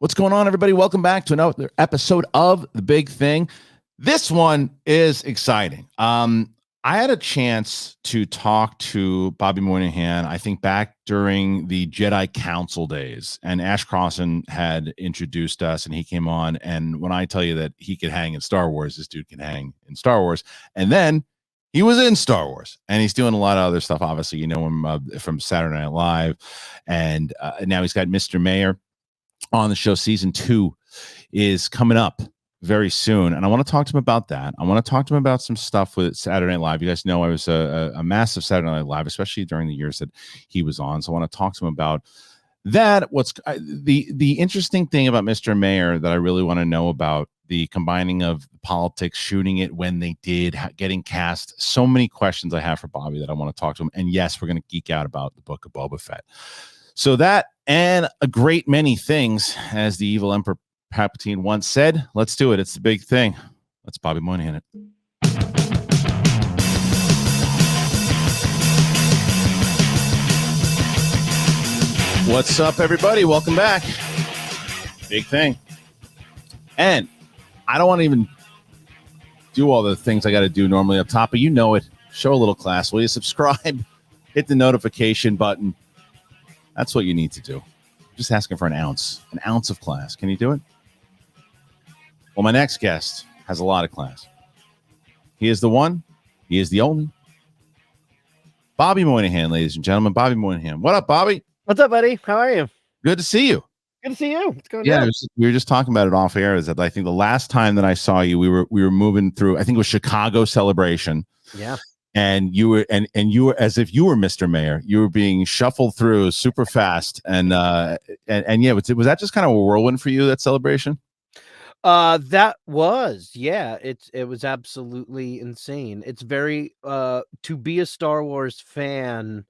What's going on, everybody? Welcome back to another episode of The Big Thing. This one is exciting. I had a chance to talk to Bobby Moynihan, I think back during the Jedi Council days, and Ash Crossan had introduced us and he came on. And when I tell you that he could hang in Star Wars, this dude can hang in Star Wars. And then he was in Star Wars and he's doing a lot of other stuff. Obviously, you know him from Saturday Night Live, and now he's got Mr. Mayor on the show. Season 2 is coming up very soon, and I want to talk to him about that. I want to talk to him about some stuff with Saturday Night Live. You guys know I was a massive Saturday Night Live, especially during the years that he was on. So I want to talk to him about that. What's the interesting thing about Mr. Mayor that I really want to know about, the combining of politics, shooting it when they did, getting cast. So many questions I have for Bobby that I want to talk to him. And yes, we're going to geek out about the Book of Boba Fett. So that and a great many things, as the evil Emperor Palpatine once said. Let's do it. It's the big thing. Let's Bobby Moynihan it. What's up, everybody? Welcome back. Big thing. And I don't want to even do all the things I got to do normally up top, but you know it. Show a little class. Will you subscribe? Hit the notification button. That's what you need to do. Just asking for an ounce of class. Can you do it? Well, my next guest has a lot of class. He is the one. He is the only. Bobby Moynihan, ladies and gentlemen. Bobby Moynihan. What up, Bobby? What's up, buddy? How are you? Good to see you. Good to see you. What's going on? We were just talking about it off air. Is that I think the last time that I saw you, we were moving through, I think it was Chicago Celebration. Yeah. And you were and you were, as if you were Mr. Mayor. You were being shuffled through super fast, and yeah, was that just kind of a whirlwind for you, that celebration? That was, yeah. It was absolutely insane. It's very to be a Star Wars fan,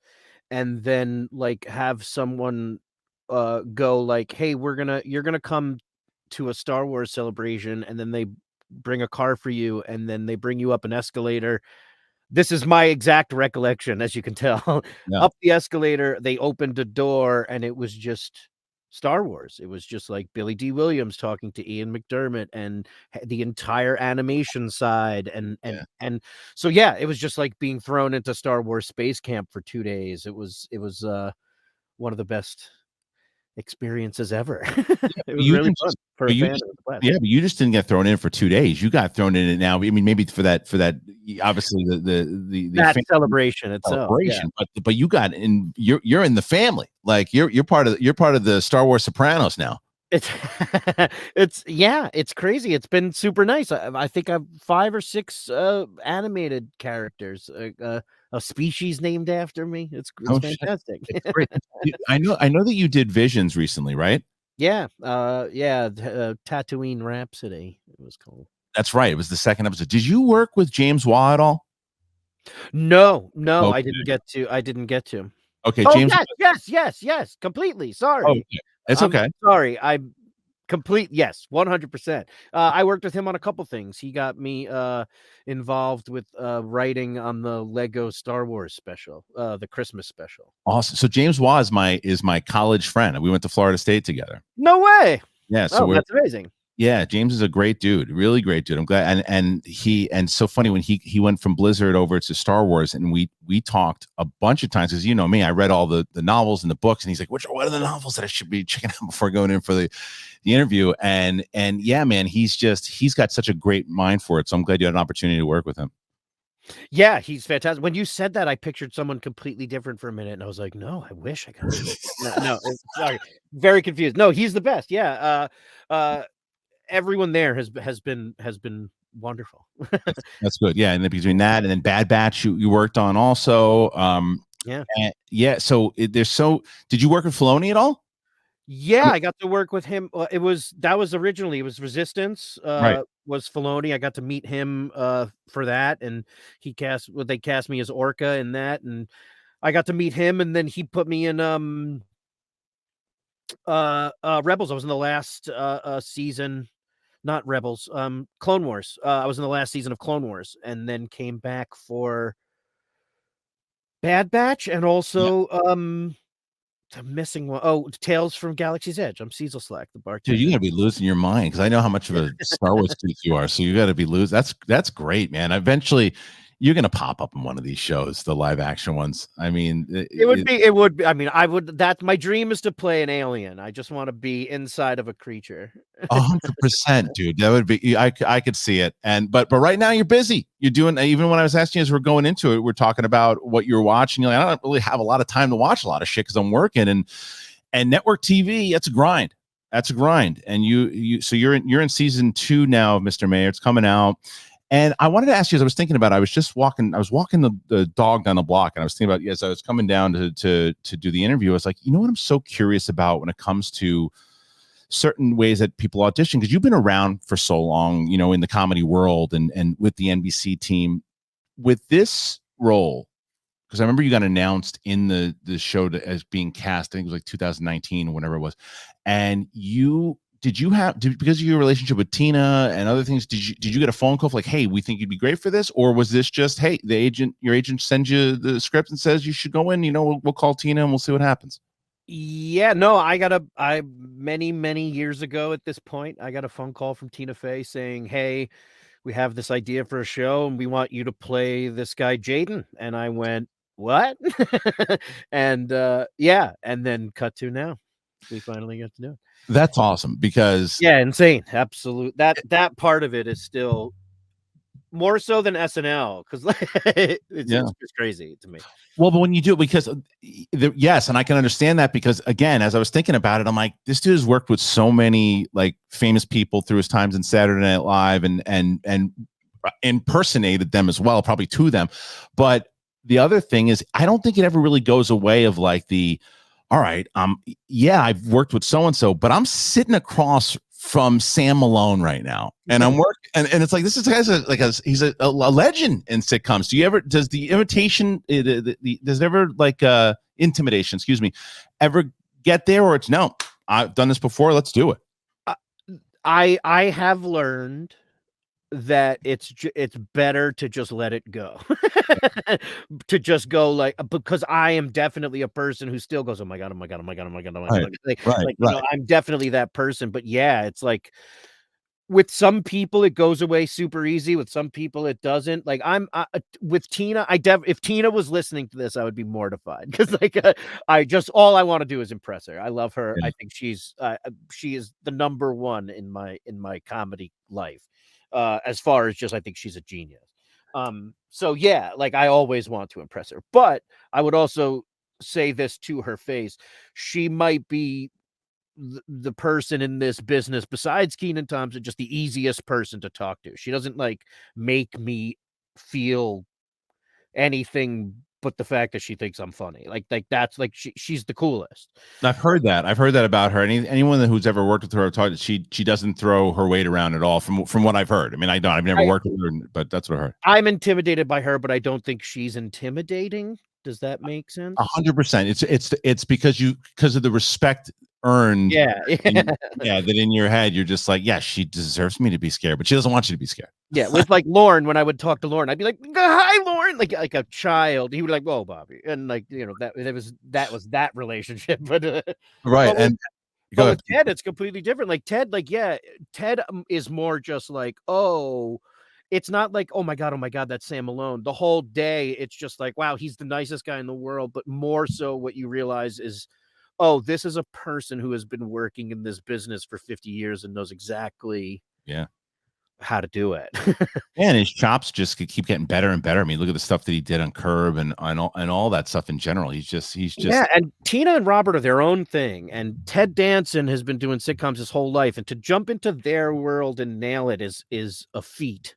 and then like have someone go like, "Hey, you're gonna come to a Star Wars celebration," and then they bring a car for you, and then they bring you up an escalator. This is my exact recollection, as you can tell. Yeah. Up the escalator, they opened a door, and it was just Star Wars. It was just like Billy D. Williams talking to Ian McDermott and the entire animation side. And so, yeah, it was just like being thrown into Star Wars Space Camp for 2 days. It was one of the best experiences ever. It was really fun for a fan of the West. Yeah, but you just didn't get thrown in for 2 days. You got thrown in it now. I mean, maybe for that obviously the celebration itself. Yeah. But you got in. You're in the family. Like you're part of the Star Wars Sopranos now. It's crazy. It's been super nice. I think I've 5 or 6 animated characters, a species named after me. It's fantastic. It's great. I know that you did Visions recently, right? Yeah. Tatooine Rhapsody, it was called. That's right. It was the second episode. Did you work with James Waugh at all? No, okay. I didn't get to. Okay, oh, James. Yes, completely. Sorry. Oh, it's okay. Sorry, I'm complete. Yes, 100%. I worked with him on a couple things. He got me involved with writing on the Lego Star Wars special, the Christmas special. Awesome. So James Waugh is my college friend. We went to Florida State together. No way. Yeah. So that's amazing. Yeah, James is a great dude, really great dude. I'm glad, and so funny when he went from Blizzard over to Star Wars, and we talked a bunch of times, because you know me, I read all the novels and the books, and he's like, what are the novels that I should be checking out before going in for the interview? And yeah, man, he's got such a great mind for it. So I'm glad you had an opportunity to work with him. Yeah, he's fantastic. When you said that, I pictured someone completely different for a minute, and I was like, no, I wish I could. No, sorry, very confused. No, he's the best. Yeah. Everyone there has been wonderful. That's good. Yeah, and then between that and then Bad Batch, you worked on also. Yeah. So did you work with Filoni at all? Yeah, I got to work with him. It was originally it was Resistance. Right. Was Filoni. I got to meet him for that, and they cast me as Orca in that, and I got to meet him, and then he put me in Rebels. I was in the last season. Not Rebels, Clone Wars. I was in the last season of Clone Wars, and then came back for Bad Batch, and also I'm missing one. Oh, Tales from Galaxy's Edge. I'm Cecil Slack, the Dude, bartender. you gotta be losing your mind because I know how much of a Star Wars geek you are. So you gotta be losing. That's great, man. Eventually, you're gonna pop up in one of these shows, the live action ones. I mean, It would be. I mean, I would. That's my dream, is to play an alien. I just want to be inside of a creature. 100%, dude. That would be. I could see it. But right now you're busy. You're doing. Even when I was asking you as we're going into it, we're talking about what you're watching. You're like, I don't really have a lot of time to watch a lot of shit because I'm working and network TV. That's a grind. That's a grind. And so you're in season 2 now of Mr. Mayor. It's coming out. And I wanted to ask you, as I was thinking about, I was walking the dog down the block, and I was thinking about, as I was coming down to do the interview, I was like, you know what I'm so curious about when it comes to certain ways that people audition, because you've been around for so long, in the comedy world and with the NBC team, with this role, because I remember you got announced in the show as being cast. I think it was like 2019 or whatever it was, and because of your relationship with Tina and other things, did you get a phone call like, hey, we think you'd be great for this? Or was this just, hey, your agent sends you the script and says you should go in, we'll call Tina and we'll see what happens? Yeah, no, I many years ago at this point, I got a phone call from Tina Fey saying, hey, we have this idea for a show and we want you to play this guy, Jaden. And I went, what? And yeah, and then cut to now. We finally got to do it. That's awesome because insane. Absolute. That part of it is still more so than SNL, because it's crazy to me. Well, but when you do it, because yes, and I can understand that, because again, as I was thinking about it, I'm like, this dude has worked with so many like famous people through his times in Saturday Night Live and impersonated them as well, probably to them. But the other thing is, I don't think it ever really goes away of like all right, I've worked with so-and-so, but I'm sitting across from Sam Malone right now, and I'm working, and it's like, this is he's a legend in sitcoms. Does the imitation, does it ever intimidation, excuse me, ever get there, or it's no, I've done this before, let's do it? I have learned that it's better to just let it go. To just go, because I am definitely a person who still goes, oh my god, oh my god, oh my god, oh my god, oh my god. Right. I'm definitely that person. But yeah, it's like with some people it goes away super easy, with some people it doesn't. Like with Tina, if Tina was listening to this, I would be mortified, because I just, all I want to do is impress her. I love her. Yeah. I think she is the number one in my comedy life. As far as just, I think she's a genius. So yeah, I always want to impress her, but I would also say this to her face: she might be the person in this business, besides Kenan Thompson, just the easiest person to talk to. She doesn't make me feel anything but the fact that she thinks I'm funny. That's she's the coolest. I've heard that about her. Anyone who's ever worked with her, I've talked, she doesn't throw her weight around at all, from what I've heard. I mean, I've never worked with her, but that's what I heard. I'm intimidated by her, but I don't think she's intimidating. Does that make sense? 100%. It's because of the respect earned. Yeah. That in your head you're just like, yeah, she deserves me to be scared, but she doesn't want you to be scared. Yeah, with Lauren, when I would talk to Lauren, I'd be like, hi, Lauren, like a child. He would like, whoa, Bobby, and that was that relationship. But right, but with Ted, it's completely different. Like Ted, Ted is more just like, oh. It's not like, oh my god, that's Sam Malone. The whole day, it's just like, wow, he's the nicest guy in the world. But more so, what you realize is, oh, this is a person who has been working in this business for 50 years and knows exactly how to do it. And his chops just keep getting better and better. I mean, look at the stuff that he did on Curb and all that stuff in general. He's just yeah. And Tina and Robert are their own thing, and Ted Danson has been doing sitcoms his whole life, and to jump into their world and nail it is a feat.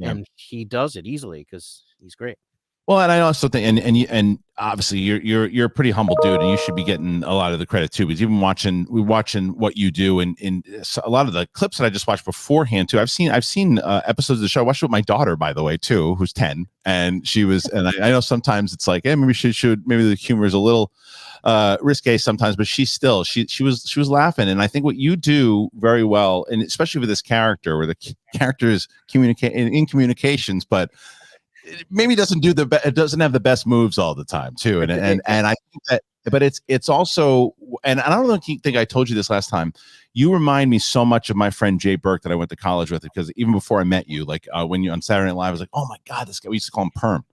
Yeah. And he does it easily because he's great. Well, and I also think, and obviously you're a pretty humble dude, and you should be getting a lot of the credit too. Because even watching what you do, and a lot of the clips that I just watched beforehand too. I've seen episodes of the show. I watched it with my daughter, by the way, too, who's 10, and she was. And I know sometimes it's like, hey, maybe maybe the humor is a little risque sometimes, but she was laughing. And I think what you do very well, and especially with this character, where the character is in communications, but maybe doesn't have the best moves all the time too. And I think but it's also, and I don't think I told you this last time. You remind me so much of my friend Jay Burke that I went to college with, because even before I met you, like when you on Saturday Night Live, I was like, oh my God, this guy, we used to call him Perm.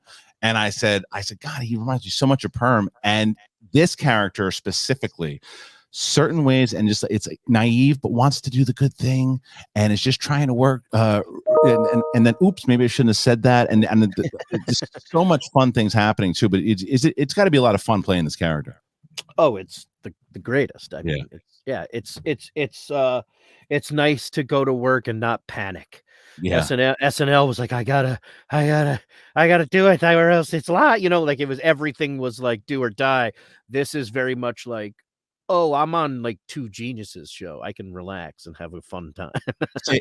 And I said, God, he reminds me so much of Perm. And this character specifically, certain ways, and just it's naive, but wants to do the good thing, and is just trying to work. And then, oops, maybe I shouldn't have said that. And just so much fun things happening too. But it's got to be a lot of fun playing this character. Oh, it's the greatest. I mean, it's nice to go to work and not panic. Yeah. SNL was like, I gotta do it, or else it's a lot, like it was, everything was like do or die. This is very much like, oh, I'm on like Two Geniuses show. I can relax and have a fun time.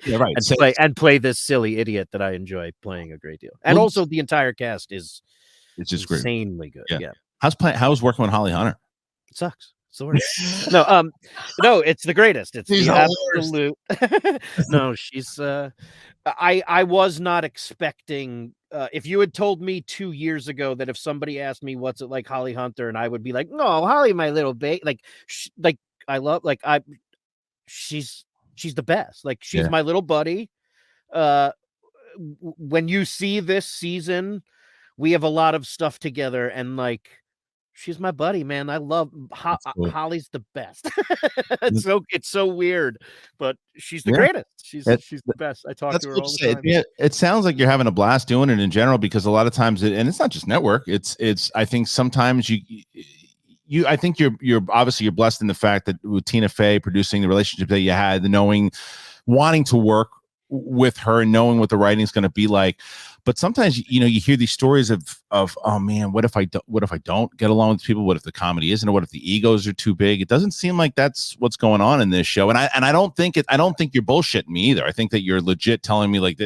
Yeah, right. and play this silly idiot that I enjoy playing a great deal. And also the entire cast is it's just insanely great. good. Yeah. How's working with Holly Hunter? It sucks. It's the worst. No, it's the greatest. It's the absolute. No, she's. I was not expecting. If you had told me 2 years ago that if somebody asked me what's it like, Holly Hunter, and I would be like, no, Holly, my little baby, like I love, she's the best. Like she's my little buddy. When you see this season, we have a lot of stuff together, and like. She's my buddy, man. I love cool. Holly's the best. It's so weird, but she's the greatest. She's the best. I talk to her all the time. It sounds like you're having a blast doing it in general, because a lot of times, and it's not just network. It's. I think sometimes I think you're obviously you're blessed in the fact that with Tina Fey producing, the relationship that you had, the wanting to work with her and knowing what the writing is going to be like. But sometimes, you hear these stories of, oh man, what if I don't get along with people? What if the comedy isn't, or what if the egos are too big? It doesn't seem like that's what's going on in this show. And I don't think you're bullshitting me either. I think that you're legit telling me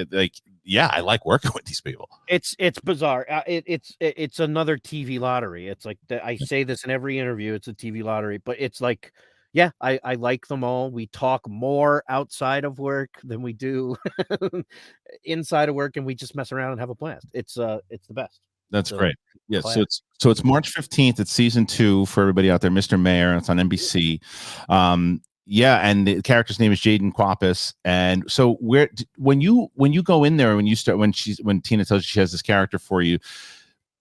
yeah, I like working with these people. It's bizarre. It's another TV lottery. It's like I say this in every interview. It's a TV lottery, but it's like, yeah, I like them all. We talk more outside of work than we do inside of work, and we just mess around and have a blast. It's the best. That's great. Yeah. So it's March 15th. It's season 2 for everybody out there. Mr. Mayor. It's on NBC. Yeah, and the character's name is Jaden Quapis. And so when you go in there, when Tina tells you she has this character for you,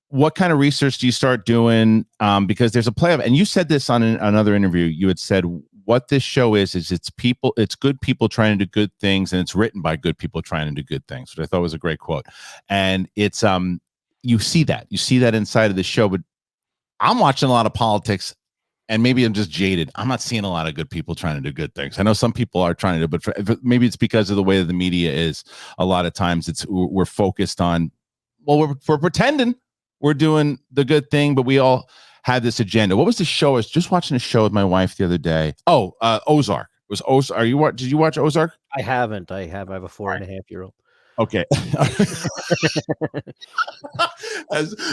what kind of research do you start doing? Because there's a play of, and you said this on another interview. You had said what this show is it's good people trying to do good things, and it's written by good people trying to do good things, which I thought was a great quote. And it's you see that inside of the show, but I'm watching a lot of politics. And maybe I'm just jaded. I'm not seeing a lot of good people trying to do good things. I know some people are trying to, but maybe it's because of the way that the media is. A lot of times we're focused on, well, we're pretending we're doing the good thing, but we all had this agenda. What was the show? I was just watching a show with my wife the other day. Oh, Ozark. It was Ozark. Did you watch Ozark? I haven't. I have a 4.5-year-old. Okay.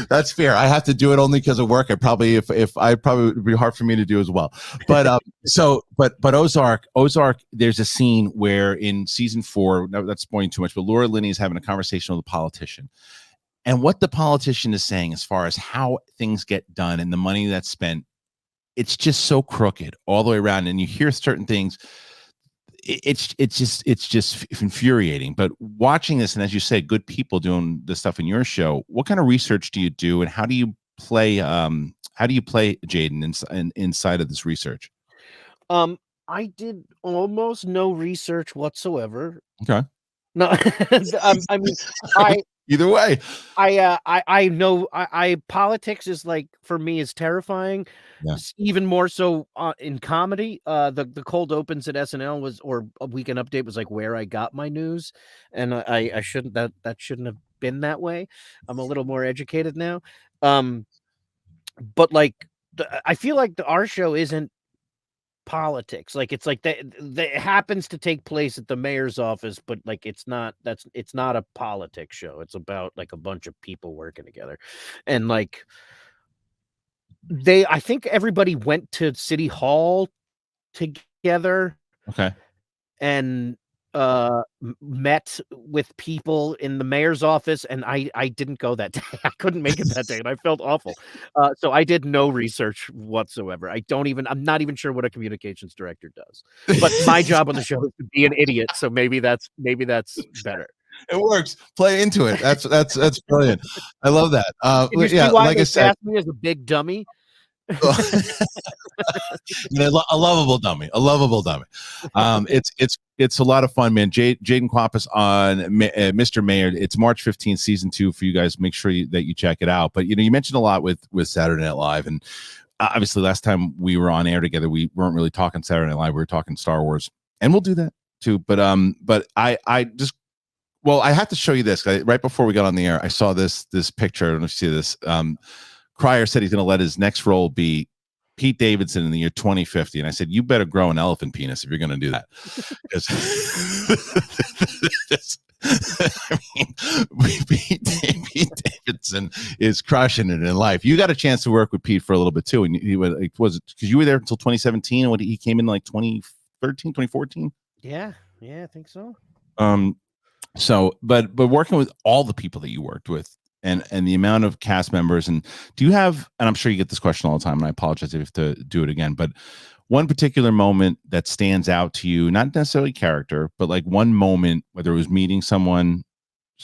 That's fair. I have to do it only because of work. It probably would be hard for me to do as well. But but Ozark, there's a scene where in season 4, no, that's spoiling too much, but Laura Linney is having a conversation with a politician. And what the politician is saying as far as how things get done and the money that's spent, it's just so crooked all the way around. And you hear certain things. It's just infuriating. But watching this, and as you say, good people doing this stuff in your show, what kind of research do you do, and how do you play Jaden inside of this research? I did almost no research whatsoever. Okay. No, I mean, either way, I know politics is like, for me, is terrifying. Yeah. Even more so in comedy. The cold opens at SNL or a Weekend Update was like where I got my news, and I shouldn't that shouldn't have been that way. I'm a little more educated now, but like I feel like our show isn't politics. Like it's like that happens to take place at the mayor's office, but like it's not a politics show. It's about like a bunch of people working together, and like I think everybody went to City Hall together. Okay. And met with people in the mayor's office, and I didn't go that day. I couldn't make it that day, and I felt awful. So I did no research whatsoever. I'm not even sure what a communications director does. But my job on the show is to be an idiot, so maybe that's better. It works. Play into it. That's brilliant. I love that. Did you see why they cast me as a big dummy? A lovable dummy. It's a lot of fun, man. Jaden Quapis on Mr. Mayor. It's March 15th, season 2 for you guys. Make sure that you check it out. But you mentioned a lot with Saturday Night Live, and obviously last time we were on air together, we weren't really talking Saturday Night Live. We were talking Star Wars, and we'll do that too. But I just. Well, I have to show you this. Right before we got on the air, I saw this picture. I don't know if you see this. Cryer said he's going to let his next role be Pete Davidson in the year 2050. And I said, you better grow an elephant penis if you're going to do that. Pete Davidson is crushing it in life. You got a chance to work with Pete for a little bit too. And was it because you were there until 2017 and when he came in like 2013, 2014? Yeah, I think so. So, but working with all the people that you worked with and the amount of cast members, and do you have, and I'm sure you get this question all the time, and I apologize if you have to do it again, but one particular moment that stands out to you, not necessarily character, but like one moment, whether it was meeting someone,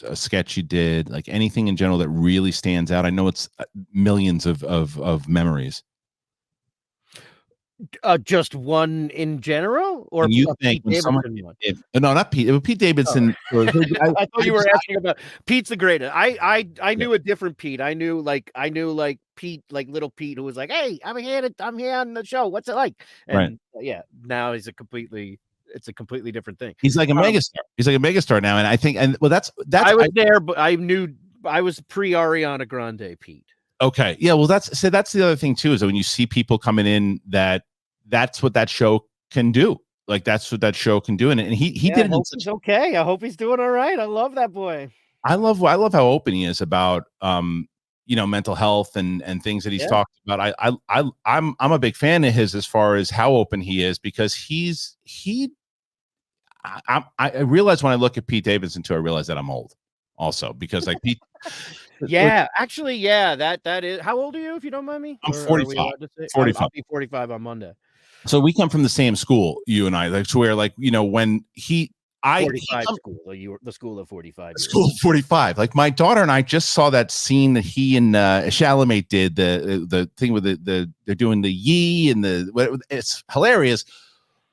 a sketch you did, like anything in general that really stands out. I know it's millions of memories. Just one in general, or and you think Pete when Davidson one? No, not Pete. It was Pete Davidson. Oh. I thought you were asking about Pete's the greatest. I knew a different Pete. I knew like Pete, like little Pete, who was like, "Hey, I'm here on the show. What's it like?" And yeah, now it's a completely different thing. He's like a megastar. He's like a megastar now, and I think, and well, that's I was there, but I was pre Ariana Grande Pete. Okay, yeah, well, that's the other thing too, is that when you see people coming in, that's what that show can do. Like that's what that show can do, and he did it. He's okay. I hope he's doing all right. I love that boy. I love how open he is about mental health and things that he's talked about. I'm a big fan of his as far as how open he is, because I realize when I look at Pete Davidson too, I realize that I'm old also, because like Pete. Actually, that is. How old are you, if you don't mind me? I'm 45. 45. I'll be 45 on Monday. So we come from the same school, you and I. Like, to where, like, when 45 school, you were the school of 45. School of 45. Like my daughter and I just saw that scene that he and Chalamet did, the thing with they're doing the yee and it's hilarious.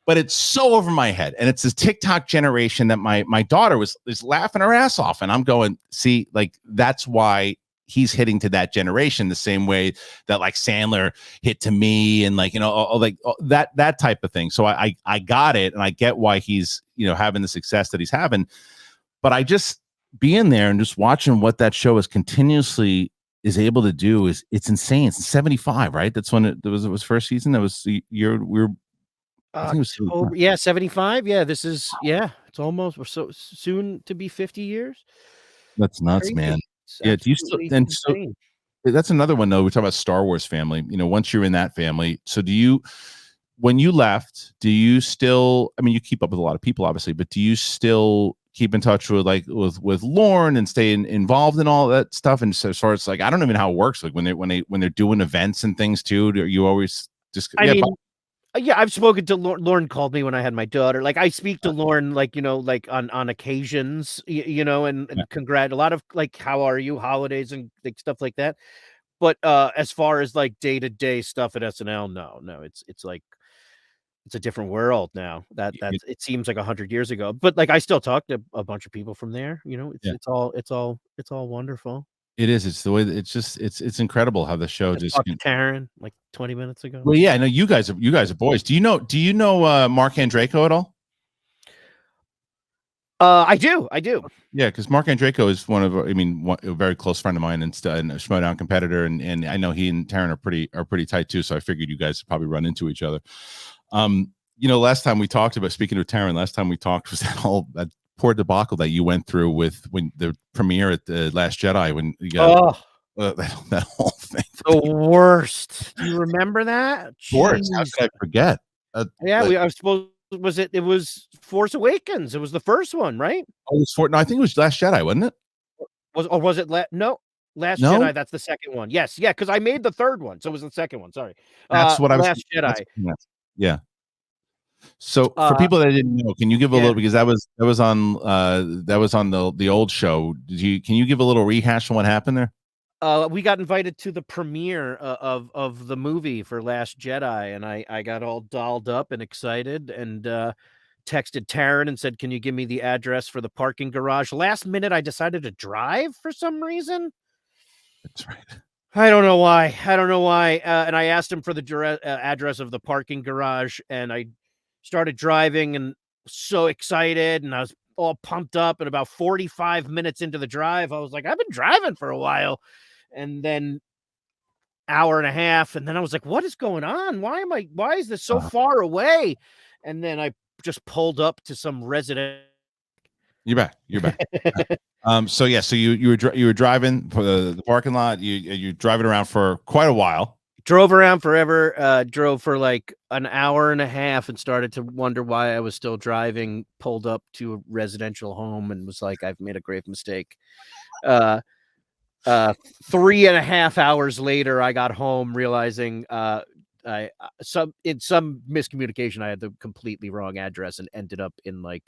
But it's so over my head, and it's this TikTok generation that my daughter is laughing her ass off, and I'm going, see, like that's why he's hitting to that generation the same way that like Sandler hit to me, and like that type of thing. So I got it, and I get why he's having the success that he's having. But I just being there and just watching what that show is continuously is able to do it's insane. It's 75, right? That's when it was first season. That was the year we were. I think it was 75. Yeah, this is it's almost, we're so soon to be 50 years. That's nuts, crazy, man. Yeah, do you still and so that's another one though. We're talking about Star Wars family. Once you're in that family, so do you, when you left, do you still, I mean, you keep up with a lot of people obviously, but do you still keep in touch with with Lorne and stay involved in all that stuff? And so as far as like, I don't even know how it works, like when they're doing events and things too, do you always just yeah, I've spoken to Lorne. Lorne called me when I had my daughter. Like I speak to Lorne, like, like on occasions, and congrat a lot of like, how are you, holidays and like, stuff like that. But as far as like day-to-day stuff at SNL, no, it's like, it's a different world now. That it seems like 100 years ago. But like I still talk to a bunch of people from there. It's all wonderful. It is. It's the way that it's incredible how the show just talked to Karen like 20 minutes ago. Well, yeah, I know you guys are boys. Do you know Mark Andreyko at all? I do. Yeah, because Mark Andreyko is a very close friend of mine and a Schmoedown competitor, and I know he and Taryn are pretty tight too. So I figured you guys probably run into each other. Last time we talked about, speaking of Taryn, was that poor debacle that you went through when the premiere at the Last Jedi, when you got that whole thing. The worst. Do you remember that? Of course. How could I forget? I was supposed Was it? It was Force Awakens. It was the first one, right? Oh, it was no, I think it was Last Jedi, wasn't it? Was it? No, Last No, Jedi. That's the second one. Yes, yeah, because I made the third one, so it was the second one. Sorry, that's what I was. Last Jedi. Yeah. So for people that didn't know, can you give a little, because that was on the old show. Can you give a little rehash on what happened there? We got invited to the premiere of the movie for Last Jedi, and I got all dolled up and excited, and texted Taryn and said, "Can you give me the address for the parking garage?" Last minute, I decided to drive for some reason. That's right. I don't know why. And I asked him for the address of the parking garage, and I started driving and so excited, and I was all pumped up. And about 45 minutes into the drive, I was like, I've been driving for a while. And then hour and a half, and then I was like, what is going on? Why is this so far away? And then I just pulled up to some resident. You're back. So you were driving for the parking lot. You're driving around for quite a while. Drove around forever. Drove for like an hour and a half, and started to wonder why I was still driving. Pulled up to a residential home and was like, I've made a grave mistake. 3.5 hours later, I got home realizing in some miscommunication, I had the completely wrong address and ended up in like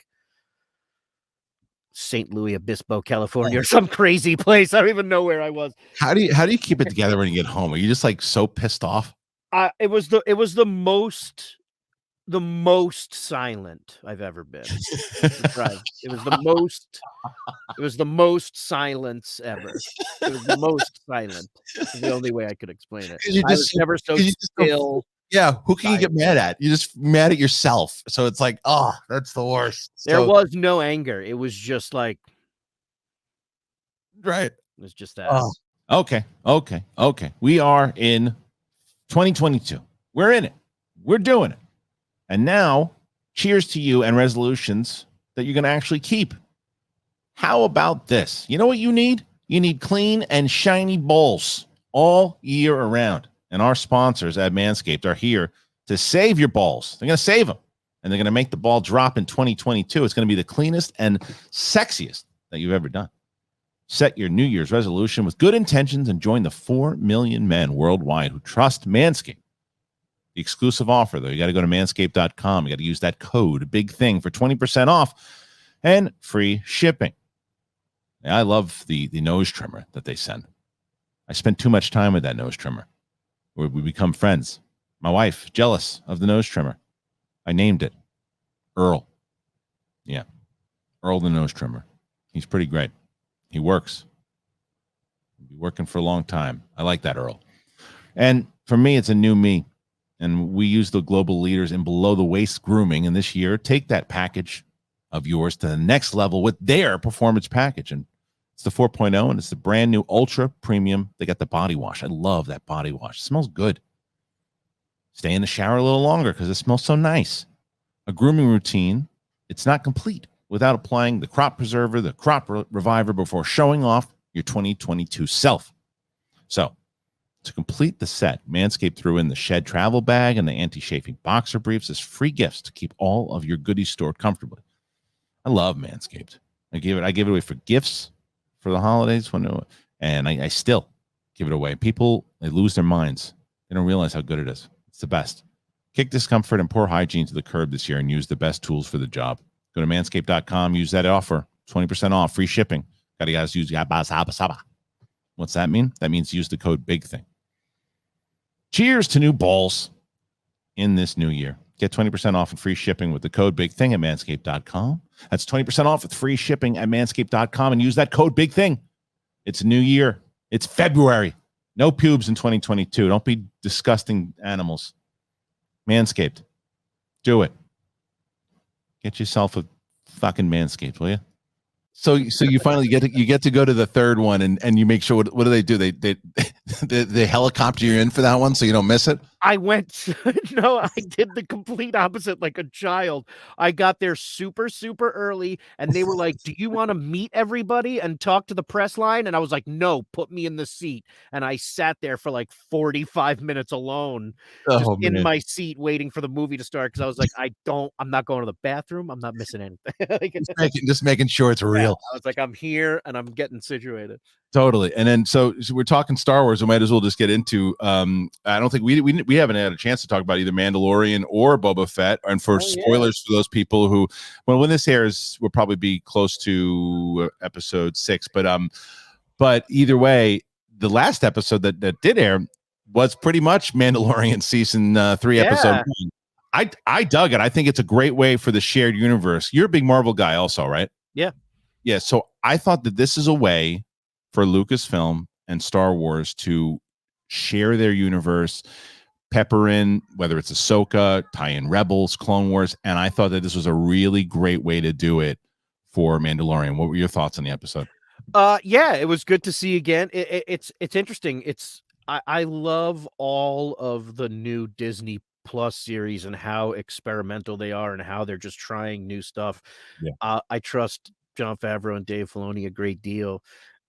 St. Louis Obispo, California, or some crazy place. I don't even know where I was. How do you keep it together when you get home? Are you just like so pissed off? It was the most silent I've ever been. It was the most silence ever. It was the most silent. It's the only way I could explain it. I was never so still. Yeah, who can you get mad at? You're just mad at yourself. So it's like, oh, that's the worst. There was no anger. It was just like, right. It was just that. Oh. Okay. We are in 2022. We're in it. We're doing it. And now, cheers to you and resolutions that you're going to actually keep. How about this? You know what you need? You need clean and shiny balls all year around. And our sponsors at Manscaped are here to save your balls. They're going to save them. And they're going to make the ball drop in 2022. It's going to be the cleanest and sexiest that you've ever done. Set your New Year's resolution with good intentions and join the 4 million men worldwide who trust Manscaped. The exclusive offer, though, you got to go to manscaped.com. You got to use that code, big thing, for 20% off and free shipping. Now, I love the nose trimmer that they send. I spent too much time with that nose trimmer. We become friends. My wife, jealous of the nose trimmer. I named it Earl. Yeah, Earl the nose trimmer. He's pretty great. He works. He'll be working for a long time. I like that Earl. And for me, it's a new me. And we use the global leaders in below the waist grooming. And this year, take that package of yours to the next level with their performance package. And it's the 4.0, and it's the brand new ultra premium. They got the body wash. I love that body wash. It smells good. Stay in the shower a little longer because it smells so nice. A grooming routine, it's not complete without applying the crop preserver, the crop reviver before showing off your 2022 self. So, to complete the set, Manscaped threw in the Shed travel bag and the anti-chafing boxer briefs as free gifts to keep all of your goodies stored comfortably. I love Manscaped. I give it away for gifts for the holidays, and I still give it away. People, they lose their minds. They don't realize how good it is. It's the best. Kick discomfort and poor hygiene to the curb this year and use the best tools for the job. Go to manscaped.com, use that offer, 20% off, free shipping. Gotta guys use What's that mean? That means use the code BIGTHING. Cheers to new balls in this new year. Get 20% off and free shipping with the code BIGTHING at manscaped.com. That's 20% off with free shipping at manscaped.com and use that code BIGTHING. It's a new year. It's February. No pubes in 2022. Don't be disgusting animals. Manscaped. Do it. Get yourself a fucking Manscaped, will you? So you finally get to go to the third one and you make sure what do? They helicopter you in for that one so you don't miss it? I went no, I did the complete opposite like a child. I got there super, super early, and they were like, "Do you wanna meet everybody and talk to the press line?" And I was like, "No, put me in the seat." And I sat there for, like, 45 minutes alone, just Oh in man, my seat waiting for the movie to start because I was like, I'm not going to the bathroom, I'm not missing anything." Like, just making sure it's yeah, real. I was like, "I'm here, and I'm getting situated." Totally. And then so we're talking Star Wars. We might as well just get into. I don't think we haven't had a chance to talk about either Mandalorian or Boba Fett. And for Oh, yeah. spoilers for those people who, well, when this airs, we'll probably be close to episode 6. But either way, the last episode that did air was pretty much Mandalorian season 3, episode Yeah. 1. I dug it. I think it's a great way for the shared universe. You're a big Marvel guy, also, right? Yeah. Yeah. So I thought that this is a way for Lucasfilm and Star Wars to share their universe, pepper in whether it's Ahsoka, tie in Rebels, Clone Wars, and I thought that this was a really great way to do it for Mandalorian. What were your thoughts on the episode? Yeah, it was good to see again. It's interesting. I love all of the new Disney Plus series and how experimental they are and how they're just trying new stuff. Yeah. I trust Jon Favreau and Dave Filoni a great deal,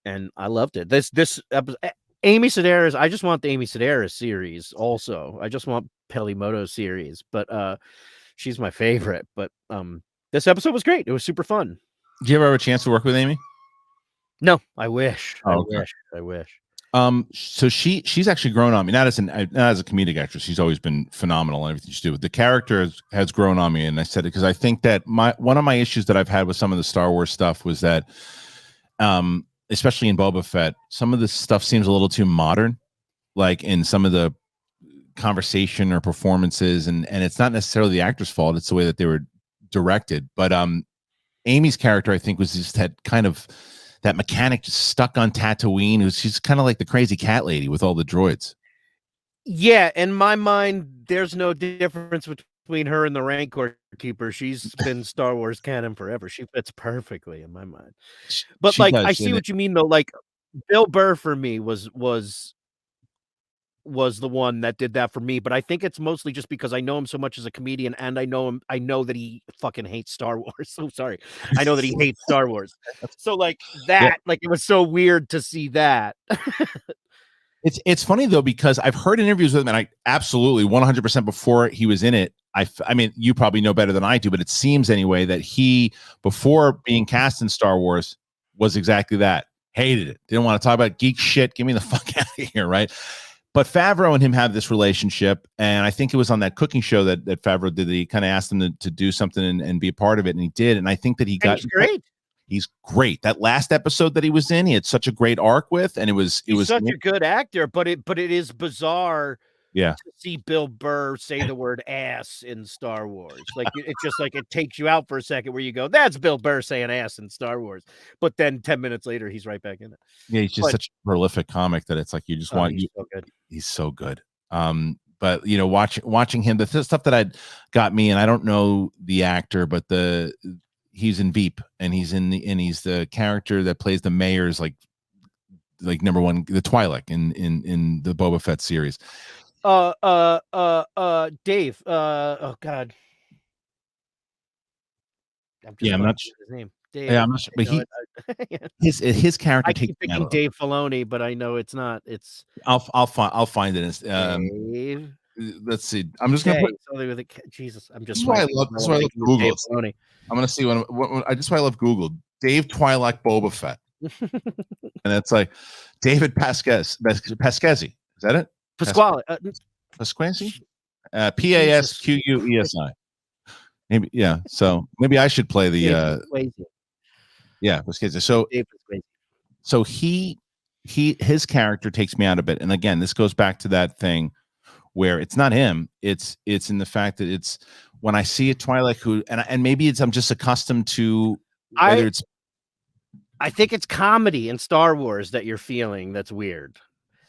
and I loved it. This episode, Amy Sedaris. I just want the Amy Sedaris series. Also, I just want Pelimoto series, but she's my favorite. But this episode was great. It was super fun. Did you ever have a chance to work with Amy? No, I wish. I Oh, okay. wish. I wish. So she's actually grown on me, not as a comedic actress. She's always been phenomenal in everything she do. The character has grown on me, and I said it because I think that one of my issues that I've had with some of the Star Wars stuff was that, especially in Boba Fett, some of the stuff seems a little too modern, like in some of the conversation or performances, and it's not necessarily the actor's fault. It's the way that they were directed. But Amy's character, I think, was just that kind of that mechanic just stuck on Tatooine. She's kind of like the crazy cat lady with all the droids. Yeah, in my mind, there's no difference between her and the Rancor Keeper. She's been Star Wars canon forever. She fits perfectly in my mind. But, She like, I does. see what you mean, though. Like, Bill Burr for me was the one that did that for me, but I think it's mostly just because I know him so much as a comedian, and I know that he fucking hates Star Wars. So sorry. I know that he hates Star Wars. So, like, Yeah. it was so weird to see that. It's funny though, because I've heard interviews with him, and I absolutely 100% before he was in it. I mean, you probably know better than I do, but it seems anyway that he, before being cast in Star Wars, was exactly that. Hated it. Didn't want to talk about geek shit. Get me the fuck out of here, right? But Favreau and him have this relationship, and I think it was on that cooking show that Favreau did. That he kind of asked him to do something and be a part of it, and he did. And I think that he And got he's great. He's great. That last episode that he was in, he had such a great arc with, and it was Such a good actor, but it is bizarre yeah. to see Bill Burr say the word ass in Star Wars. Like, it's just like it takes you out for a second where you go, "That's Bill Burr saying ass in Star Wars." But then 10 minutes later, he's right back in it. Yeah, he's just But such a prolific comic that it's like you just want he's you. so good. He's so good. But you know, watching him, the stuff that I'd got me, and I don't know the actor, but he's in Veep, and he's the character that plays the mayor's like number one, the Twi'lek in the Boba Fett series. Dave. Oh God. I'm not sure his name. Dave. Yeah, I'm not sure, but Yeah. his character I takes keep me out thinking of it. Dave Filoni, but I know it's not. It's I'll find it. Dave. Let's see. I'm just gonna K, put. something with a K. Jesus, I'm This just is why I blanking love. on This is all why I I'm love thinking of Google. Dave Filoni. I'm gonna see I just why I love Google. Dave Twi'lek Boba Fett, and it's like David Pasquesi. Is that it? Pasquale. Pasquesi? Pasquesi. Maybe, yeah. So maybe I should play the yeah, Pasquesi. So his character takes me out a bit. And again, this goes back to that thing where it's not him. It's in the fact that it's when I see a Twi'lek who and maybe I'm just accustomed to whether it's I think it's comedy in Star Wars that you're feeling that's weird.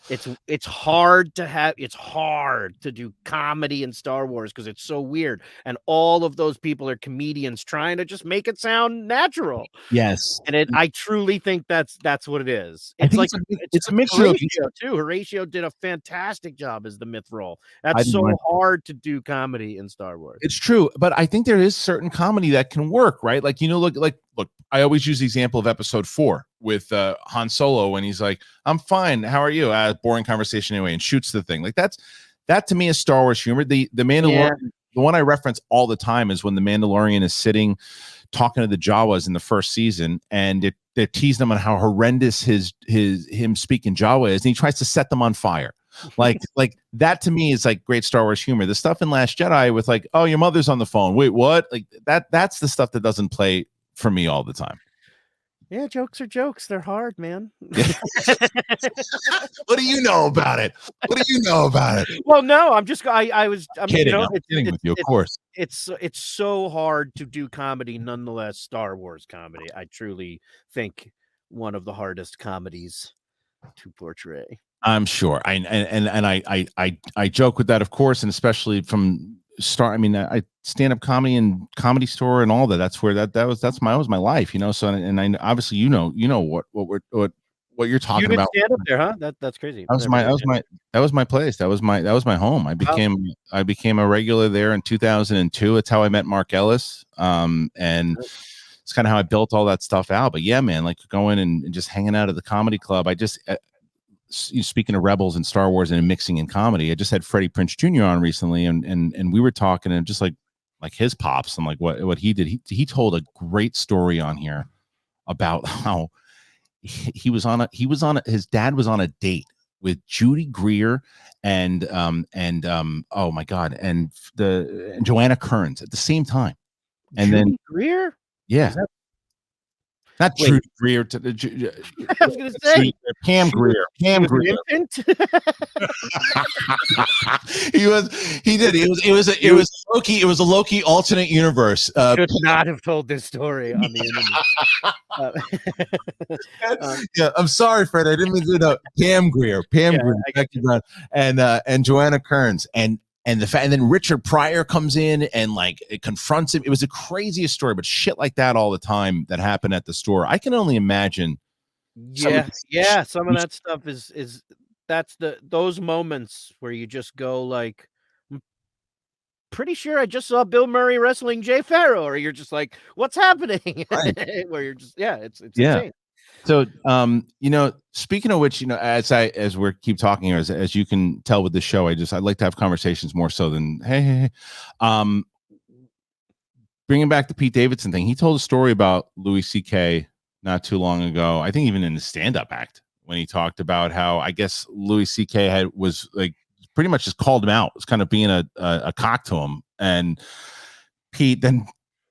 It's hard to do comedy in Star Wars because it's so weird, and all of those people are comedians trying to just make it sound natural. Yes. And I truly think that's what it is. I It's think like it's a mixture of Horatio too. Horatio did a fantastic job as the myth role. I That's didn't so mind. hard to do comedy in Star Wars. It's true, but I think there is certain comedy that can work, right? Like, look, I always use the example of episode 4 with Han Solo when he's like, "I'm fine. How are you?" Boring conversation anyway, and shoots the thing. Like that to me is Star Wars humor. The Mandalorian, the one I reference all the time is when the Mandalorian is sitting talking to the Jawas in the first season, and they're teasing him on how horrendous him speaking Jawa is, and he tries to set them on fire. like that to me is like great Star Wars humor. The stuff in Last Jedi with like, "Oh, your mother's on the phone. Wait, what?" Like that's the stuff that doesn't play for me all the time. Yeah, jokes are jokes. They're hard, man. What do you know about it? What do you know about it? Well, no, I'm Kidding. I'm kidding with you, of course. It's so hard to do comedy, nonetheless. Star Wars comedy, I truly think one of the hardest comedies to portray. I'm sure. I joke with that, of course, and especially from start. I mean, I stand up comedy and Comedy Store and all that. That's where that was my life, So and I obviously what you're talking You did about. stand up there, huh? That's crazy. That was my place. That was my home. I became a regular there in 2002. It's how I met Mark Ellis. And it's kind of how I built all that stuff out. But yeah, man, like going and just hanging out at the comedy club. Speaking of Rebels and Star Wars and mixing in comedy, I just had Freddie Prinze Jr. on recently, and we were talking, and just like his pops and like what he did. He told a great story on here about how his dad was on a date with Judy Greer and oh my god, and Joanna Kearns at the same time, and Judy then Greer, yeah. Not Judy Greer. I was going to say Pam Greer. Pam Greer. It was a Loki alternate universe. Should not have told this story on the internet. Yeah, I'm sorry, Fred. I didn't mean to know. Pam Greer, and Joanna Kearns, and then Richard Pryor comes in and like it confronts him. It was the craziest story, but shit like that all the time that happened at the store. I can only imagine. Some of that stuff is that's those moments where you just go like, I'm pretty sure I just saw Bill Murray wrestling Jay Farrow, or you're just like, what's happening? Right. Where you're just it's insane. So, speaking of which, as we keep talking here, as you can tell with the show, I'd like to have conversations more so than, hey. Bringing back the Pete Davidson thing. He told a story about Louis C.K. not too long ago. I think even in the stand-up act when he talked about how, I guess, Louis C.K. was like pretty much just called him out. It was kind of being a cock to him. And Pete then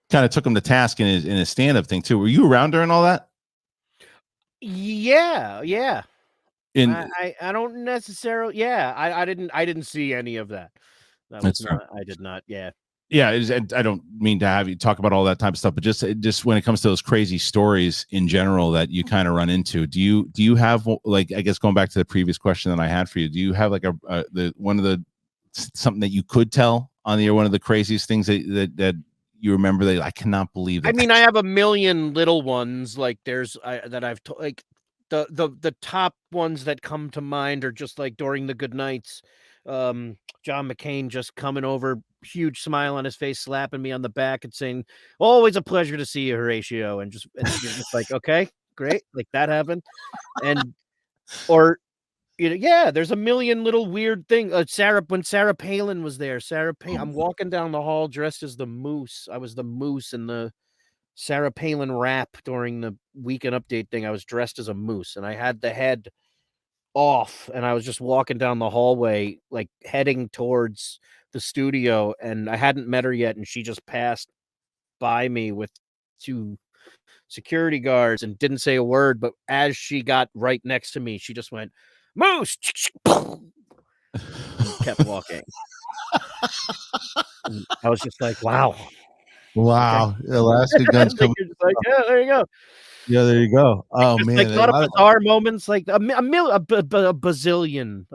kind of took him to task in his stand-up thing too. Were you around during all that? Yeah. I don't necessarily. Yeah, I didn't see any of that. That's not, I did not. Yeah. Yeah, I don't mean to have you talk about all that type of stuff, but just when it comes to those crazy stories in general that you kind of run into, do you have, like, I guess going back to the previous question that I had for you, do you have like something that you could tell on the air, one of the craziest things that you remember that I cannot believe that? I mean, I have a million little ones. Like that I've told, like the top ones that come to mind are just like during the good nights, John McCain just coming over, huge smile on his face, slapping me on the back and saying, "Always a pleasure to see you, Horatio." And you're just like, okay, great. Like that happened. There's a million little weird things. When Sarah Palin was there, I'm walking down the hall dressed as the Moose. I was the Moose in the Sarah Palin rap during the Weekend Update thing. I was dressed as a moose, and I had the head off, and I was just walking down the hallway, like heading towards the studio, and I hadn't met her yet, and she just passed by me with 2 security guards and didn't say a word, but as she got right next to me, she just went, "Moose," and kept walking. And I was just like, wow. Okay. Alaska guns coming. Like, yeah, there you go. Yeah, there you go. Oh Just man, like a a lot of lot of bizarre moments, like a bazillion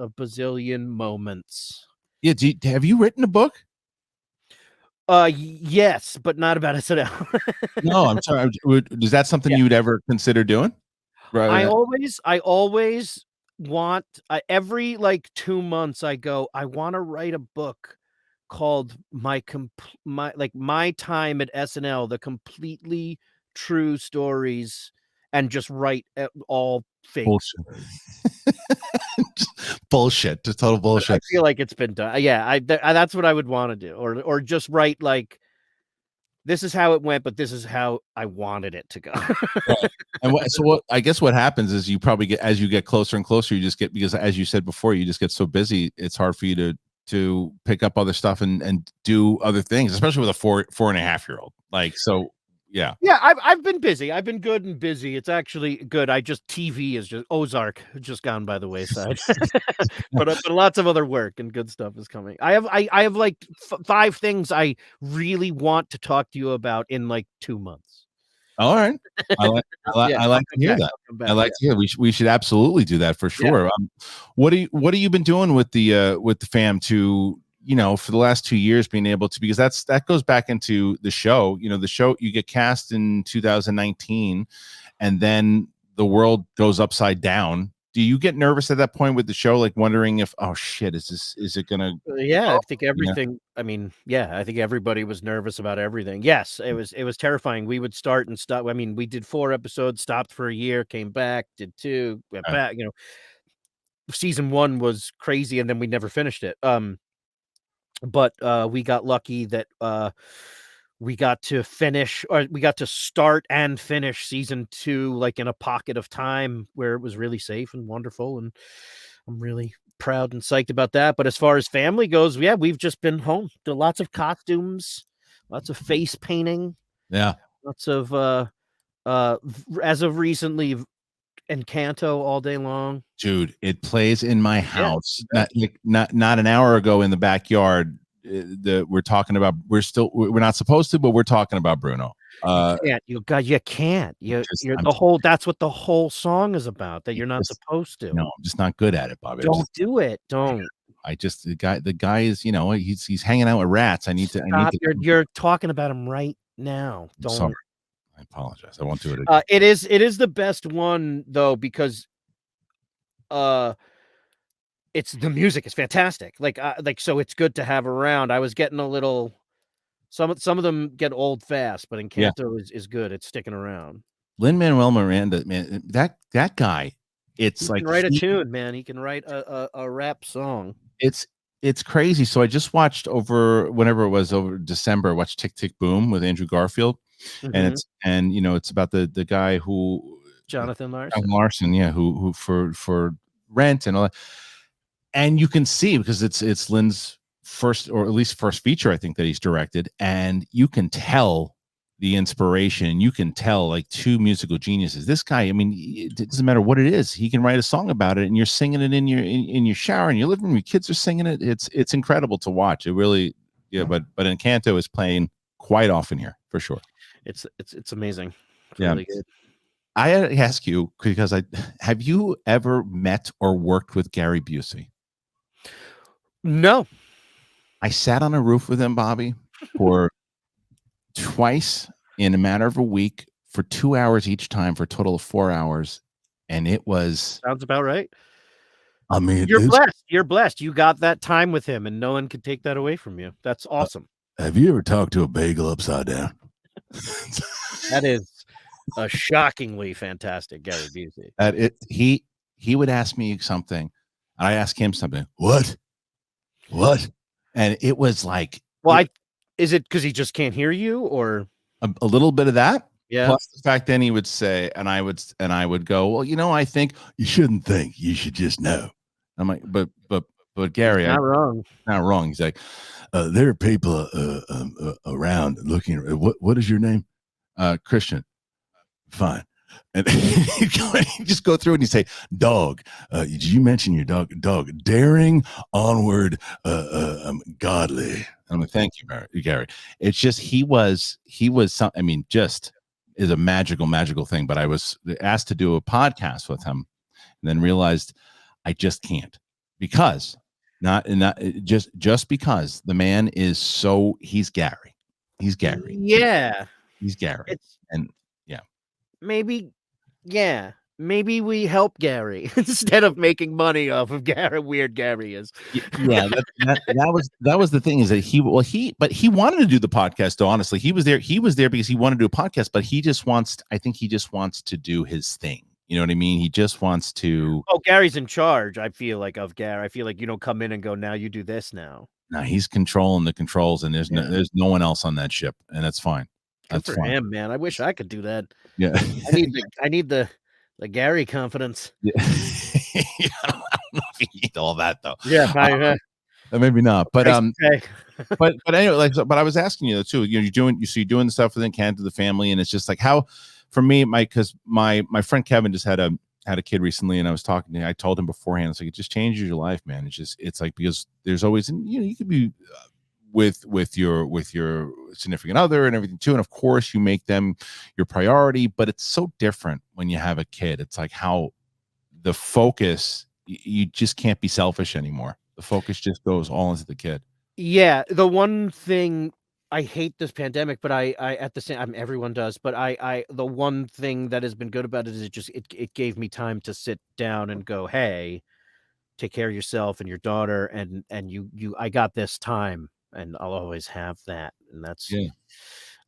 moments. yeah. Have you written a book? Yes, but not about SNL. No, I'm sorry. Is that something Yeah. you would ever consider doing? Right. I always want every, like, 2 months, I go, "I wanna write a book called my time at SNL, the completely true stories, and just write, all fakes." Bullshit. Bullshit. Just total I bullshit. feel like it's been done. Yeah, that's what I would wanna do, or just write, like, "This is how it went, but this is how I wanted it to go." Right. And what I guess what happens is you probably get as you get closer and closer, you just get because as you said before, you just get so busy, it's hard for you to pick up other stuff and do other things, especially with a 4.5-year-old. Like so, yeah. Yeah, I've been busy. I've been good and busy. It's actually good. I just TV is just Ozark just gone by the wayside. But lots of other work and good stuff is coming. I have like 5 things I really want to talk to you about in like 2 months. All right. Yeah, I I'll like to come hear back. that. I'll come I back. like Yeah. to hear we should absolutely do that for Yeah. sure. What have you been doing with the fam to for the last 2 years being able to because that goes back into the show. The show you get cast in 2019 and then the world goes upside down. Do you get nervous at that point with the show, like wondering if oh shit, is it gonna Yeah, I think yeah, everything I mean, yeah, I think everybody was nervous about everything. Yes, it was terrifying. We would start and stop. I mean, we did 4 episodes, stopped for a year, came back, did 2, went okay. back, season 1 was crazy and then we never finished it. But we got lucky that we got to finish or we got to start and finish season 2 like in a pocket of time where it was really safe and wonderful, and I'm really proud and psyched about that. But as far as family goes, yeah, we've just been home. Did lots of costumes, lots of face painting, Yeah. lots of as of recently Encanto all day long. Dude, it plays in my Yeah, house. you bet. Not an hour ago in the backyard. We're talking about. We're not supposed to, but we're talking about Bruno. You can't. You can't. You're I'm the whole that's what the whole song is about, that you're not just supposed to. no, I'm just not good at it, Bobby. Don't do it. Don't. I just the guy is he's hanging out with rats. I need Stop. to. You're talking about him right now. I'm sorry. Don't. I apologize. I won't do it again. It is the best one though because uh it's the music is fantastic. Like so it's good to have around. I was getting a little some of them get old fast, but Yeah, Encanto is good. It's sticking around. Lin-Manuel Miranda, man, that guy. It's He like can write a tune, man. He can write a rap song. it's it's crazy. So I just watched over whenever it was over December. I watched Tick Tick Boom with Andrew Garfield, and Mhm. it's about the guy who Jonathan John Larson. Larson, yeah, who for Rent and all that. And you can see because it's Lynn's first or at least first feature I think that he's directed, and you can tell the inspiration. You can tell like two musical geniuses. This guy, I mean, it doesn't matter what it is, he can write a song about it, and you're singing it in your shower, in your living room. Your kids are singing it. It's incredible to watch. It really, yeah. But Encanto is playing quite often here for sure. It's amazing. It's Yeah. really good. I had to ask you because I have you ever met or worked with Gary Busey? No. I sat on a roof with him, Bobby, for twice in a matter of a week for 2 hours each time for a total of 4 hours, and it was Sounds about right. I mean, You're it's blessed. You're blessed. You got that time with him, and no one could take that away from you. That's awesome. have you ever talked to a bagel upside down? That is a shockingly fantastic Gary Busey. That it he would ask me something, and I ask him something. What? What? And it was like Well, is it because he just can't hear you, or a little bit of that. yeah? Plus the fact then he would say, and I would go, well, I think you shouldn't think, you should just know. I'm like, but Gary, Not wrong. not wrong. He's like, there are people around looking. What is your name? Kristian. Fine. And he'd just go through and he'd say, dog. Did you mention your dog? Dog, daring, onward, godly. I'm like, thank you, Gary. It's just he was some. I mean, just is a magical thing. But I was asked to do a podcast with him, and then realized I just can't, because not just because the man is he's Gary. He's Gary. Yeah. He's Gary. It's And yeah. maybe we help Gary instead of making money off of Gary. Weird Gary is. Yeah, that was the thing, is that he wanted to do the podcast though. Honestly, he was there because he wanted to do a podcast, but I think he just wants to do his thing. You know what I mean? He just wants to. Oh, Gary's in charge. I feel like of Gary. I feel like you don't come in and go, now you do this now. No, he's controlling the controls, and there's no one else on that ship, and that's fine. Good for him, man. I wish I could do that. Yeah, I need the Gary confidence. Yeah. I don't know if you need all that though. Yeah, maybe not. But okay. but anyway, but I was asking you too. You're doing the stuff within Canada, the family, and it's just like how, for me, because my friend Kevin just had a kid recently, and I was talking to him. I told him beforehand, it's like, it just changes your life, man. It's like, because there's always, you could be with your significant other and everything too, and of course you make them your priority, but it's so different when you have a kid. It's like how the focus, you just can't be selfish anymore. The focus just goes all into the kid. Yeah, the one thing, I hate this pandemic, but I at the same, everyone does, but the one thing that has been good about it is it gave me time to sit down and go, hey, take care of yourself and your daughter, and I got this time, and I'll always have that. And that's,